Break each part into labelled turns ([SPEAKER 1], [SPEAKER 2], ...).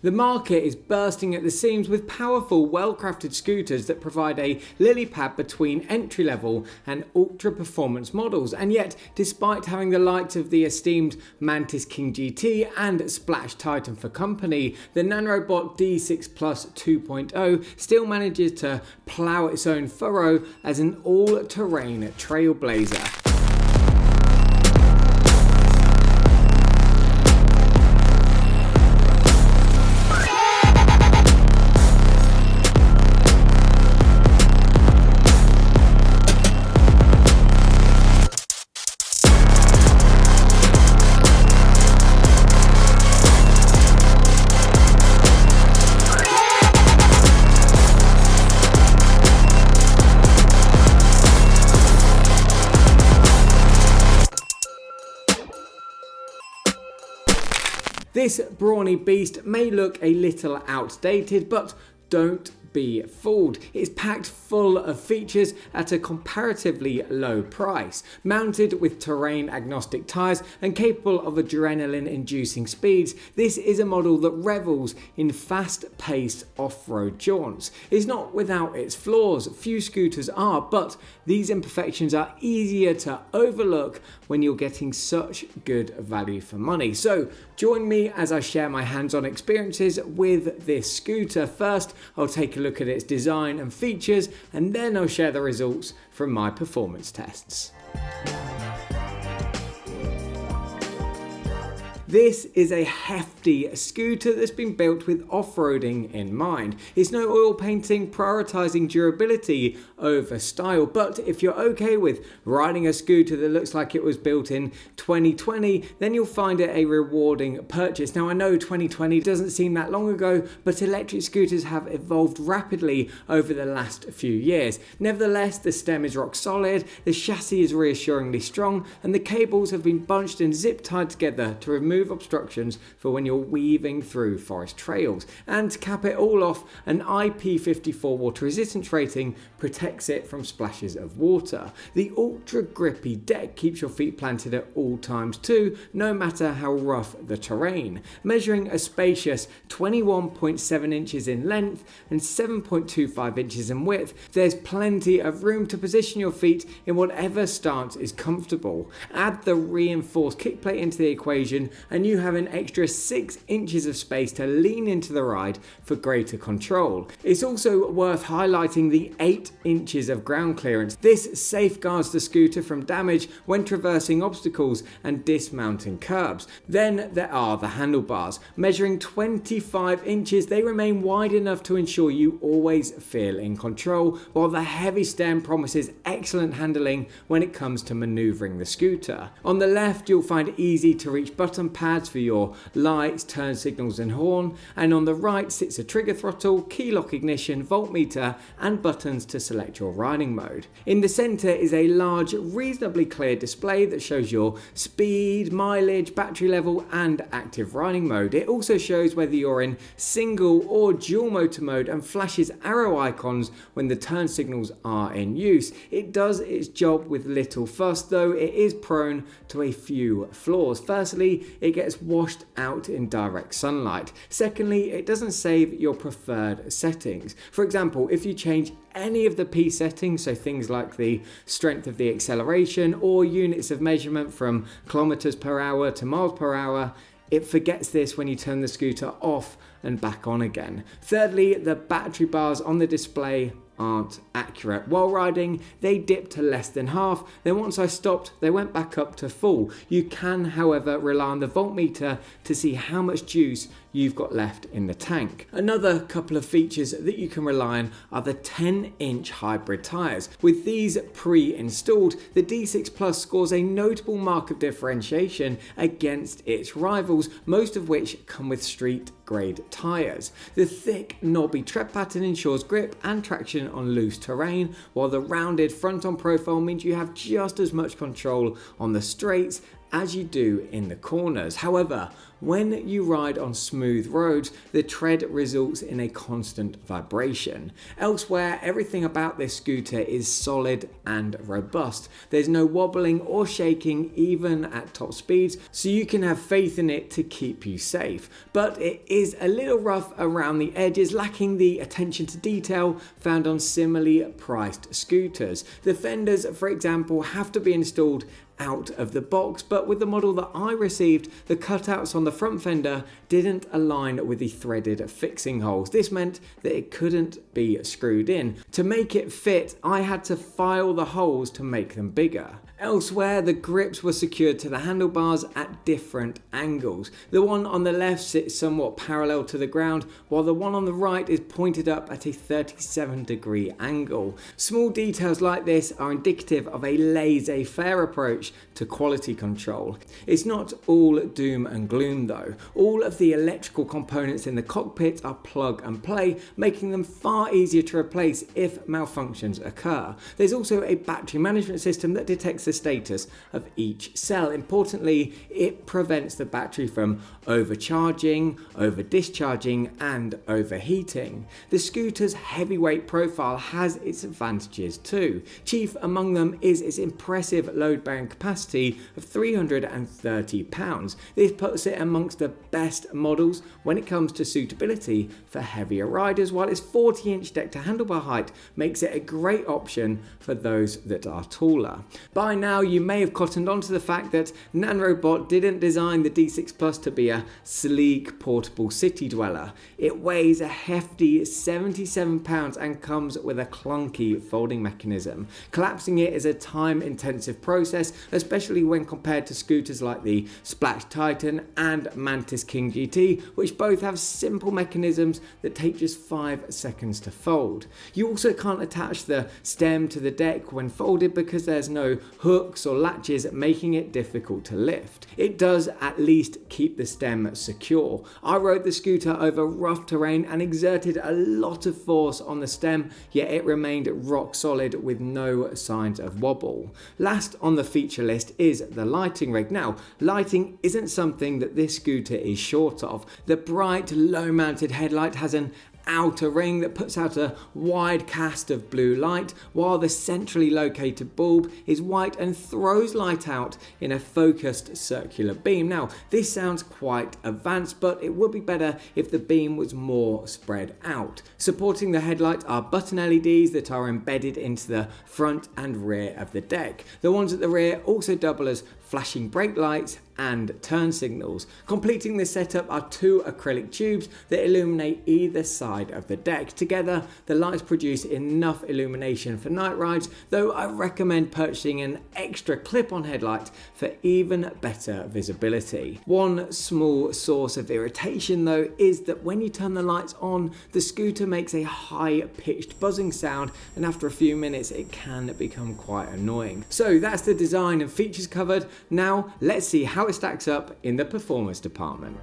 [SPEAKER 1] The market is bursting at the seams with powerful, well-crafted scooters that provide a lily pad between entry-level and ultra-performance models, and yet, despite having the likes of the esteemed Mantis King GT and SPLACH Titan for company, the Nanrobot D6 Plus 2.0 still manages to plough its own furrow as an all-terrain trailblazer. This brawny beast may look a little outdated, but don't be fooled. It's packed full of features at a comparatively low price. Mounted with terrain-agnostic tyres and capable of adrenaline-inducing speeds, this is a model that revels in fast-paced off-road jaunts. It's not without its flaws, few scooters are, but these imperfections are easier to overlook when you're getting such good value for money. So join me as I share my hands-on experiences with this scooter. First, I'll take a look at its design and features, and then I'll share the results from my performance tests. This is a hefty scooter that's been built with off-roading in mind. It's no oil painting, prioritising durability over style, but if you're okay with riding a scooter that looks like it was built in 2020, then you'll find it a rewarding purchase. Now I know 2020 doesn't seem that long ago, but electric scooters have evolved rapidly over the last few years. Nevertheless, the stem is rock solid, the chassis is reassuringly strong, and the cables have been bunched and zip tied together to remove obstructions for when you're weaving through forest trails. And to cap it all off, an IP54 water resistance rating protects it from splashes of water. The ultra grippy deck keeps your feet planted at all times too, no matter how rough the terrain. Measuring a spacious 21.7 inches in length and 7.25 inches in width, there's plenty of room to position your feet in whatever stance is comfortable. Add the reinforced kickplate into the equation and you have an extra 6 inches of space to lean into the ride for greater control. It's also worth highlighting the 8 inches of ground clearance. This safeguards the scooter from damage when traversing obstacles and dismounting curbs. Then there are the handlebars. Measuring 25 inches, they remain wide enough to ensure you always feel in control, while the heavy stem promises excellent handling when it comes to maneuvering the scooter. On the left, you'll find easy to reach button pads for your lights, turn signals and horn, and on the right sits a trigger throttle, key lock ignition, voltmeter and buttons to select your riding mode. In the centre is a large, reasonably clear display that shows your speed, mileage, battery level and active riding mode. It also shows whether you're in single or dual motor mode and flashes arrow icons when the turn signals are in use. It does its job with little fuss, though it is prone to a few flaws. Firstly, it gets washed out in direct sunlight. Secondly, it doesn't save your preferred settings. For example, if you change any of the P settings, so things like the strength of the acceleration or units of measurement from kilometers per hour to miles per hour, it forgets this when you turn the scooter off and back on again. Thirdly, the battery bars on the display aren't accurate. While riding, they dipped to less than half. Then once I stopped, they went back up to full. You can, however, rely on the voltmeter to see how much juice you've got left in the tank. Another couple of features that you can rely on are the 10-inch hybrid tyres. With these pre-installed, the D6 Plus scores a notable mark of differentiation against its rivals, most of which come with street grade tyres. The thick, knobby tread pattern ensures grip and traction on loose terrain, while the rounded front-on profile means you have just as much control on the straights as you do in the corners. However, when you ride on smooth roads, the tread results in a constant vibration. Elsewhere, everything about this scooter is solid and robust. There's no wobbling or shaking even at top speeds, so you can have faith in it to keep you safe. But it is a little rough around the edges, lacking the attention to detail found on similarly priced scooters. The fenders, for example, have to be installed out of the box, but with the model that I received, the cutouts on the front fender didn't align with the threaded fixing holes. This meant that it couldn't be screwed in. To make it fit, I had to file the holes to make them bigger. Elsewhere, the grips were secured to the handlebars at different angles. The one on the left sits somewhat parallel to the ground, while the one on the right is pointed up at a 37-degree angle. Small details like this are indicative of a laissez-faire approach to quality control. It's not all doom and gloom though. All of the electrical components in the cockpit are plug and play, making them far easier to replace if malfunctions occur. There's also a battery management system that detects the status of each cell. Importantly, it prevents the battery from overcharging, over-discharging and overheating. The scooter's heavyweight profile has its advantages too. Chief among them is its impressive load-bearing capacity of 330 pounds. This puts it amongst the best models when it comes to suitability for heavier riders, while its 40-inch deck to handlebar height makes it a great option for those that are taller. By now you may have cottoned onto the fact that Nanrobot didn't design the D6 Plus to be a sleek portable city dweller. It weighs a hefty 77 pounds and comes with a clunky folding mechanism. Collapsing it is a time-intensive process, especially when compared to scooters like the SPLACH Titan and Mantis King GT, which both have simple mechanisms that take just 5 seconds to fold. You also can't attach the stem to the deck when folded because there's no hooks or latches, making it difficult to lift. It does at least keep the stem secure. I rode the scooter over rough terrain and exerted a lot of force on the stem, yet it remained rock solid with no signs of wobble. Last on the feature list is the lighting rig. Now, lighting isn't something that this scooter is short of. The bright, low-mounted headlight has an outer ring that puts out a wide cast of blue light, while the centrally located bulb is white and throws light out in a focused circular beam. Now, this sounds quite advanced, but it would be better if the beam was more spread out. Supporting the headlight are button LEDs that are embedded into the front and rear of the deck. The ones at the rear also double as flashing brake lights and turn signals. Completing this setup are 2 acrylic tubes that illuminate either side of the deck. Together, the lights produce enough illumination for night rides, though I recommend purchasing an extra clip-on headlight for even better visibility. One small source of irritation though is that when you turn the lights on, the scooter makes a high-pitched buzzing sound, and after a few minutes it can become quite annoying. So that's the design and features covered. Now let's see how it stacks up in the performance department.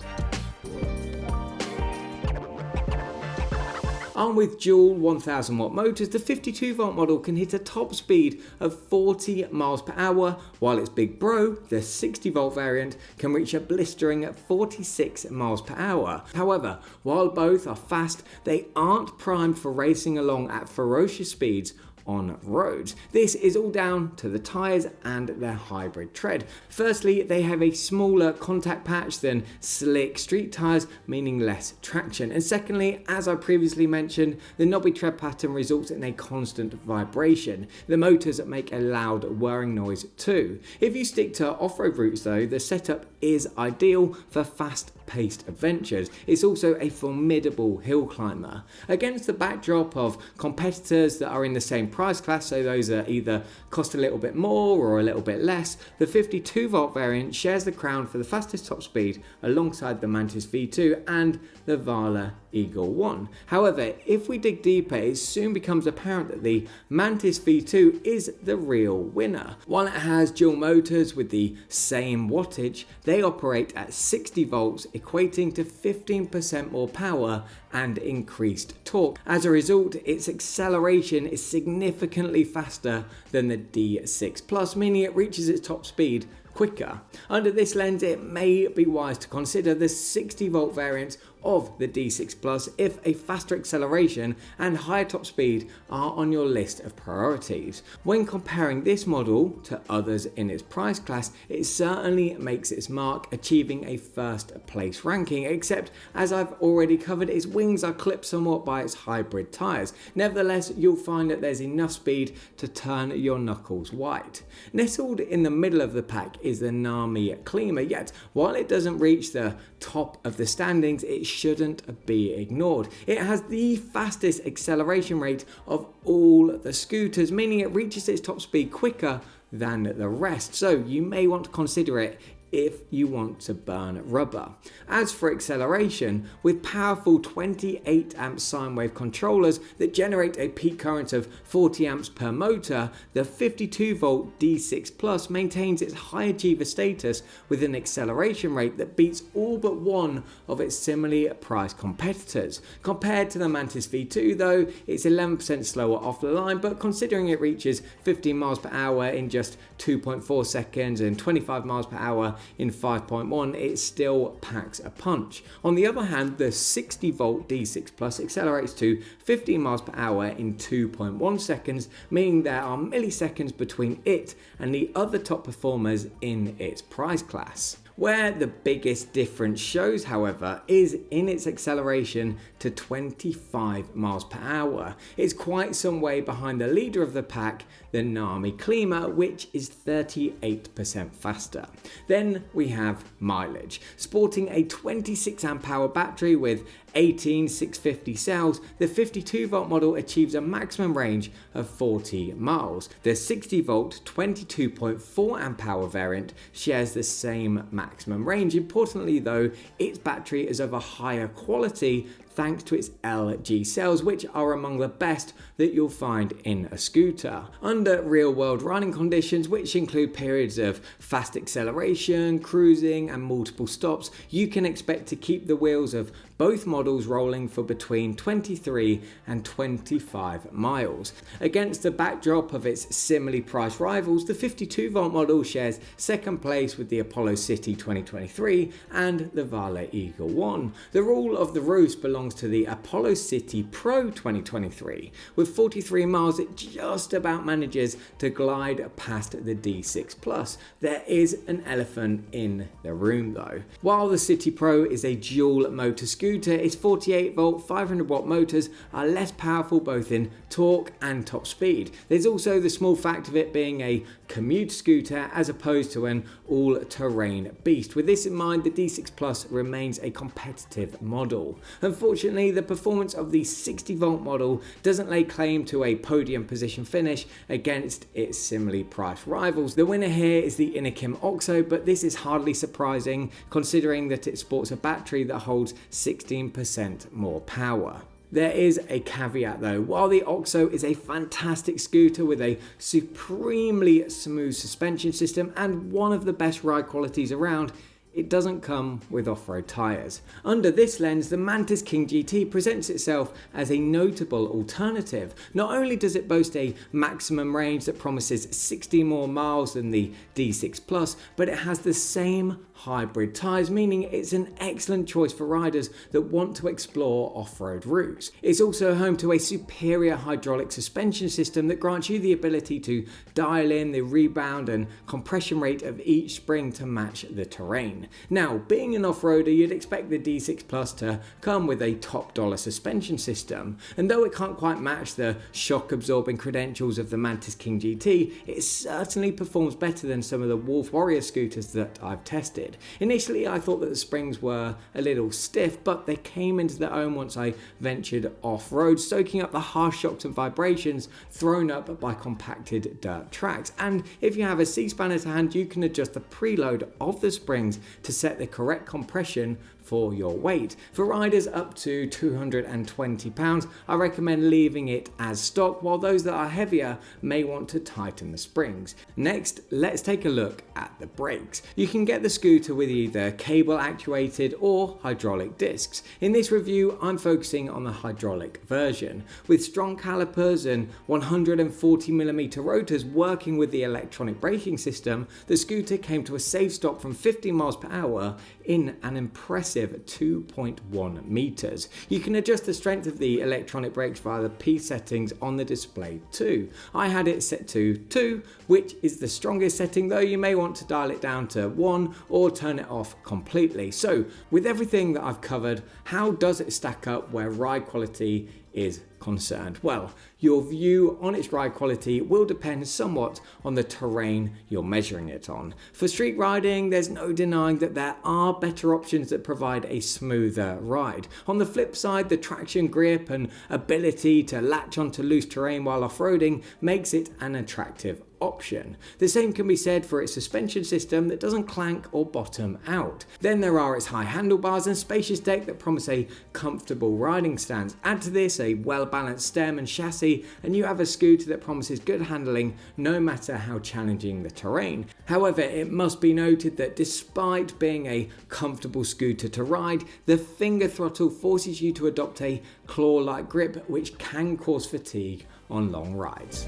[SPEAKER 1] Armed with dual 1000 watt motors, the 52 volt model can hit a top speed of 40 miles per hour, while its big bro, the 60 volt variant, can reach a blistering 46 miles per hour. However, while both are fast, they aren't primed for racing along at ferocious speeds on roads. This is all down to the tyres and their hybrid tread. Firstly, they have a smaller contact patch than slick street tyres, meaning less traction. And secondly, as I previously mentioned, the knobby tread pattern results in a constant vibration. The motors make a loud whirring noise too. If you stick to off-road routes though, the setup is ideal for fast-paced adventures. It's also a formidable hill climber. Against the backdrop of competitors that are in the same price class, so those are either cost a little bit more or a little bit less, the 52 volt variant shares the crown for the fastest top speed alongside the Mantis V2 and the Vala Eagle 1. However, if we dig deeper, it soon becomes apparent that the Mantis V2 is the real winner. While it has dual motors with the same wattage, they operate at 60 volts, equating to 15% more power and increased torque. As a result, its acceleration is significantly faster than the D6 Plus, meaning it reaches its top speed quicker. Under this lens, it may be wise to consider the 60-volt variant of the D6 Plus if a faster acceleration and higher top speed are on your list of priorities. When comparing this model to others in its price class, it certainly makes its mark, achieving a first place ranking, except as I've already covered, its wings are clipped somewhat by its hybrid tyres. Nevertheless, you'll find that there's enough speed to turn your knuckles white. Nestled in the middle of the pack is the NAMI Klima, yet while it doesn't reach the top of the standings, it shouldn't be ignored. It has the fastest acceleration rate of all the scooters, meaning it reaches its top speed quicker than the rest, so you may want to consider it if you want to burn rubber. As for acceleration, with powerful 28 amp sine wave controllers that generate a peak current of 40 amps per motor, the 52 volt D6 Plus maintains its high achiever status with an acceleration rate that beats all but one of its similarly priced competitors. Compared to the Mantis V2 though, it's 11% slower off the line, but considering it reaches 15 miles per hour in just 2.4 seconds and 25 miles per hour in 5.1, it still packs a punch. On the other hand, the 60 volt D6 Plus accelerates to 15 miles per hour in 2.1 seconds, meaning there are milliseconds between it and the other top performers in its price class. Where the biggest difference shows, however, is in its acceleration to 25 miles per hour. It's quite some way behind the leader of the pack, the NAMI Klima, which is 38% faster. Then we have mileage. Sporting a 26 amp hour battery with 18 650 cells, the 52 volt model achieves a maximum range of 40 miles. The 60 volt 22.4 amp hour variant shares the same maximum range. Importantly though, its battery is of a higher quality thanks to its LG cells, which are among the best that you'll find in a scooter. Under real-world running conditions, which include periods of fast acceleration, cruising, and multiple stops, you can expect to keep the wheels of both models rolling for between 23 and 25 miles. Against the backdrop of its similarly priced rivals, the 52 volt model shares second place with the Apollo City 2023 and the Vale Eagle 1. The rule of the roost belongs to the Apollo City Pro 2023. With 43 miles, it just about manages to glide past the D6 Plus. There is an elephant in the room though. While the City Pro is a dual motor scooter, its 48 volt 500 watt motors are less powerful both in torque and top speed. There's also the small fact of it being a commute scooter as opposed to an all-terrain beast. With this in mind, the D6 Plus remains a competitive model. Unfortunately, the performance of the 60 volt model doesn't lay claim to a podium position finish against its similarly priced rivals. The winner here is the Inokim Oxo, but this is hardly surprising considering that it sports a battery that holds 16% more power. There is a caveat though. While the Oxo is a fantastic scooter with a supremely smooth suspension system and one of the best ride qualities around, it doesn't come with off-road tyres. Under this lens, the Mantis King GT presents itself as a notable alternative. Not only does it boast a maximum range that promises 60 more miles than the D6 Plus, but it has the same hybrid tyres, meaning it's an excellent choice for riders that want to explore off-road routes. It's also home to a superior hydraulic suspension system that grants you the ability to dial in the rebound and compression rate of each spring to match the terrain. Now, being an off-roader, you'd expect the D6 Plus to come with a top dollar suspension system, and though it can't quite match the shock-absorbing credentials of the Mantis King GT, it certainly performs better than some of the Wolf Warrior scooters that I've tested. Initially, I thought that the springs were a little stiff, but they came into their own once I ventured off-road, soaking up the harsh shocks and vibrations thrown up by compacted dirt tracks. And if you have a C-spanner to hand, you can adjust the preload of the springs to set the correct compression for your weight. For riders up to 220 pounds, I recommend leaving it as stock, while those that are heavier may want to tighten the springs. Next, let's take a look at the brakes. You can get the scooter with either cable actuated or hydraulic discs. In this review, I'm focusing on the hydraulic version. With strong calipers and 140mm rotors working with the electronic braking system, the scooter came to a safe stop from 50 miles per hour in an impressive 2.1 meters. You can adjust the strength of the electronic brakes via the P settings on the display too. I had it set to 2, which is the strongest setting, though you may want to dial it down to 1 or turn it off completely. So with everything that I've covered, how does it stack up where ride quality is concerned? Well, your view on its ride quality will depend somewhat on the terrain you're measuring it on. For street riding, there's no denying that there are better options that provide a smoother ride. On the flip side, the traction, grip and ability to latch onto loose terrain while off-roading makes it an attractive option. The same can be said for its suspension system that doesn't clank or bottom out. Then there are its high handlebars and spacious deck that promise a comfortable riding stance. Add to this a well-balanced stem and chassis and you have a scooter that promises good handling no matter how challenging the terrain. However, it must be noted that despite being a comfortable scooter to ride, the finger throttle forces you to adopt a claw-like grip, which can cause fatigue on long rides.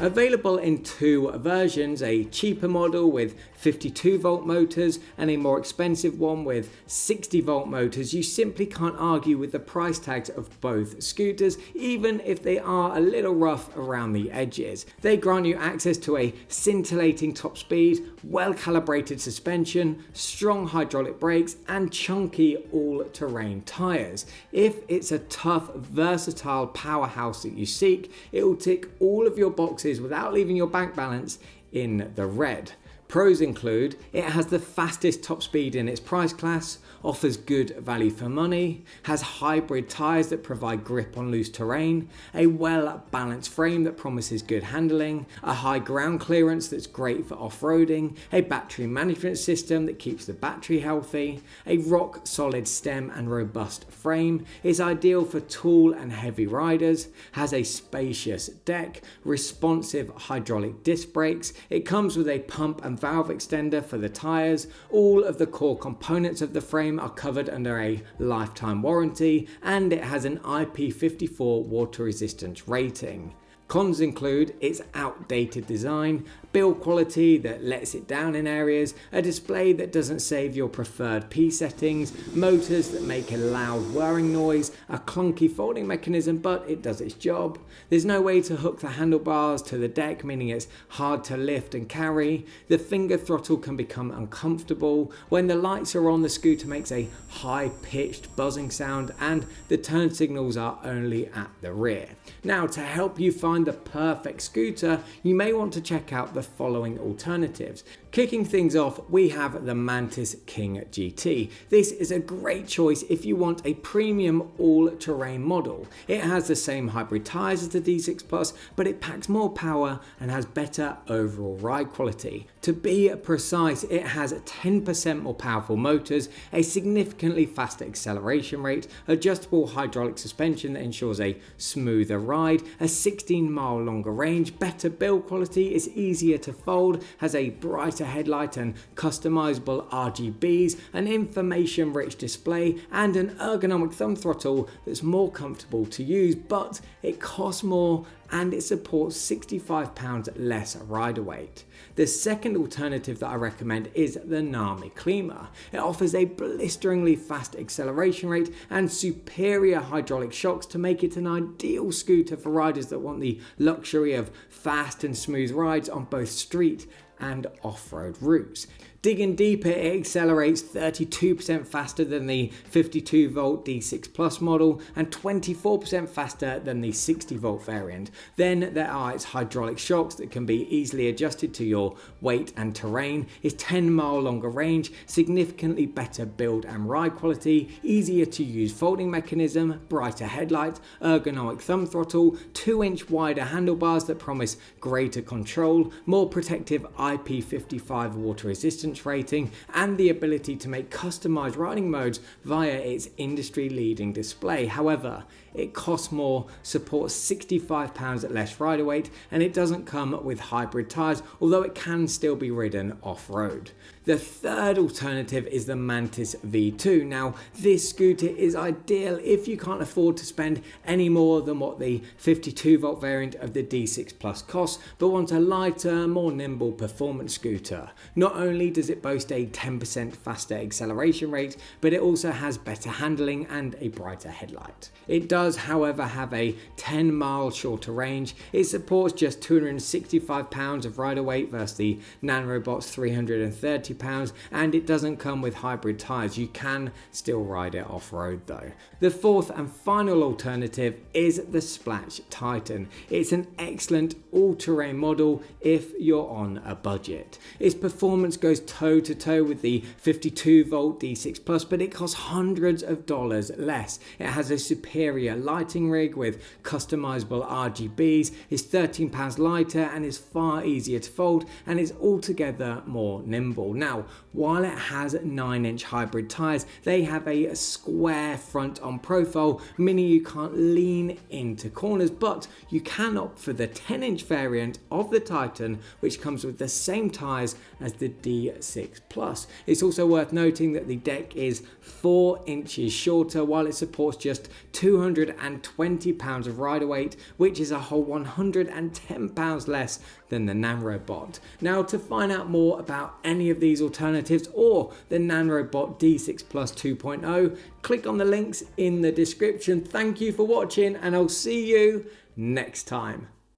[SPEAKER 1] Available in two versions, a cheaper model with 52 volt motors and a more expensive one with 60 volt motors, you simply can't argue with the price tags of both scooters, even if they are a little rough around the edges. They grant you access to a scintillating top speed, well calibrated suspension, strong hydraulic brakes and chunky all-terrain tires. If it's a tough, versatile powerhouse that you seek, it will tick all of your boxes without leaving your bank balance in the red. Pros include it has the fastest top speed in its price class, offers good value for money, has hybrid tyres that provide grip on loose terrain, a well-balanced frame that promises good handling, a high ground clearance that's great for off-roading, a battery management system that keeps the battery healthy, a rock-solid stem and robust frame, is ideal for tall and heavy riders, has a spacious deck, responsive hydraulic disc brakes, it comes with a pump and valve extender for the tyres, all of the core components of the frame are covered under a lifetime warranty, and it has an IP54 water resistance rating. Cons include its outdated design, build quality that lets it down in areas, a display that doesn't save your preferred P settings, motors that make a loud whirring noise, a clunky folding mechanism but it does its job. There's no way to hook the handlebars to the deck, meaning it's hard to lift and carry. The finger throttle can become uncomfortable. When the lights are on, the scooter makes a high-pitched buzzing sound and the turn signals are only at the rear. Now, to help you find the perfect scooter, you may want to check out the following alternatives. Kicking things off, we have the Mantis King GT. This is a great choice if you want a premium all-terrain model. It has the same hybrid tyres as the D6 Plus, but it packs more power and has better overall ride quality. To be precise, it has 10% more powerful motors, a significantly faster acceleration rate, adjustable hydraulic suspension that ensures a smoother ride, a 16-mile longer range, better build quality, is easier to fold, has a brighter headlight and customizable RGBs, an information-rich display, and an ergonomic thumb throttle that's more comfortable to use, but it costs more and it supports 65 pounds less rider weight. The second alternative that I recommend is the NAMI Klima. It offers a blisteringly fast acceleration rate and superior hydraulic shocks to make it an ideal scooter for riders that want the luxury of fast and smooth rides on both street and off-road routes. Digging deeper, it accelerates 32% faster than the 52 volt D6 Plus model and 24% faster than the 60 volt variant. Then there are its hydraulic shocks that can be easily adjusted to your weight and terrain, its 10-mile longer range, significantly better build and ride quality, easier to use folding mechanism, brighter headlights, ergonomic thumb throttle, 2-inch wider handlebars that promise greater control, more protective IP55 water resistance distance rating and the ability to make customized riding modes via its industry-leading display. However, it costs more, supports 65 pounds less rider weight, and it doesn't come with hybrid tyres, although it can still be ridden off-road. The third alternative is the Mantis V2. Now, this scooter is ideal if you can't afford to spend any more than what the 52 volt variant of the D6 Plus costs, but want a lighter, more nimble performance scooter. Not only does it boast a 10% faster acceleration rate, but it also has better handling and a brighter headlight. It does, however, have a 10-mile shorter range. It supports just 265 pounds of rider weight versus the Nanrobot's 330 pounds, and it doesn't come with hybrid tyres. You can still ride it off-road though. The fourth and final alternative is the SPLACH Titan. It's an excellent all-terrain model if you're on a budget. Its performance goes toe-to-toe with the 52 volt D6 Plus, but it costs hundreds of dollars less. It has a superior lighting rig with customizable RGBs, is 13 pounds lighter and is far easier to fold, and is altogether more nimble. Now, while it has 9-inch hybrid tyres, they have a square front on profile, meaning you can't lean into corners, but you can opt for the 10-inch variant of the Titan, which comes with the same tyres as the D6 Plus. It's also worth noting that the deck is 4 inches shorter, while it supports just 220 pounds of rider weight, which is a whole 110 pounds less than the Nanrobot. Now, to find out more about any of these alternatives or the Nanrobot D6 Plus 2.0, click on the links in the description. Thank you for watching, and I'll see you next time.